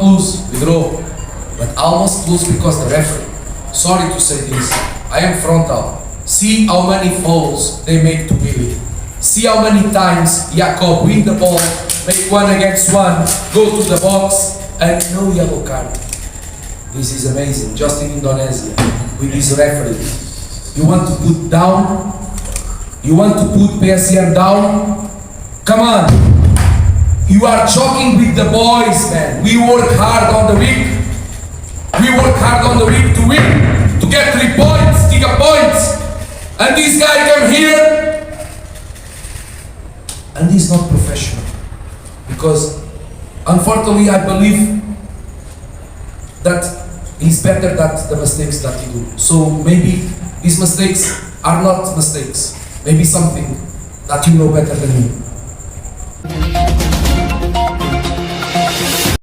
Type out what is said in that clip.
lose, we draw. But almost lose because the referee. Sorry to say this, I am frontal. See how many fouls they make to Billy. See how many times Jakob win the ball, make 1 against 1, go to the box, and no yellow card. This is amazing, just in Indonesia, with this referee. You want to put down? You want to put PSM down? Come on! You are joking with the boys, man. We work hard on the week. We work hard on the week to win, to get 3 points, 3 points. And this guy come here, and he's not professional. Because, unfortunately, I believe that he's better than the mistakes that he do. So maybe these mistakes are not mistakes. Maybe something that you know better than me.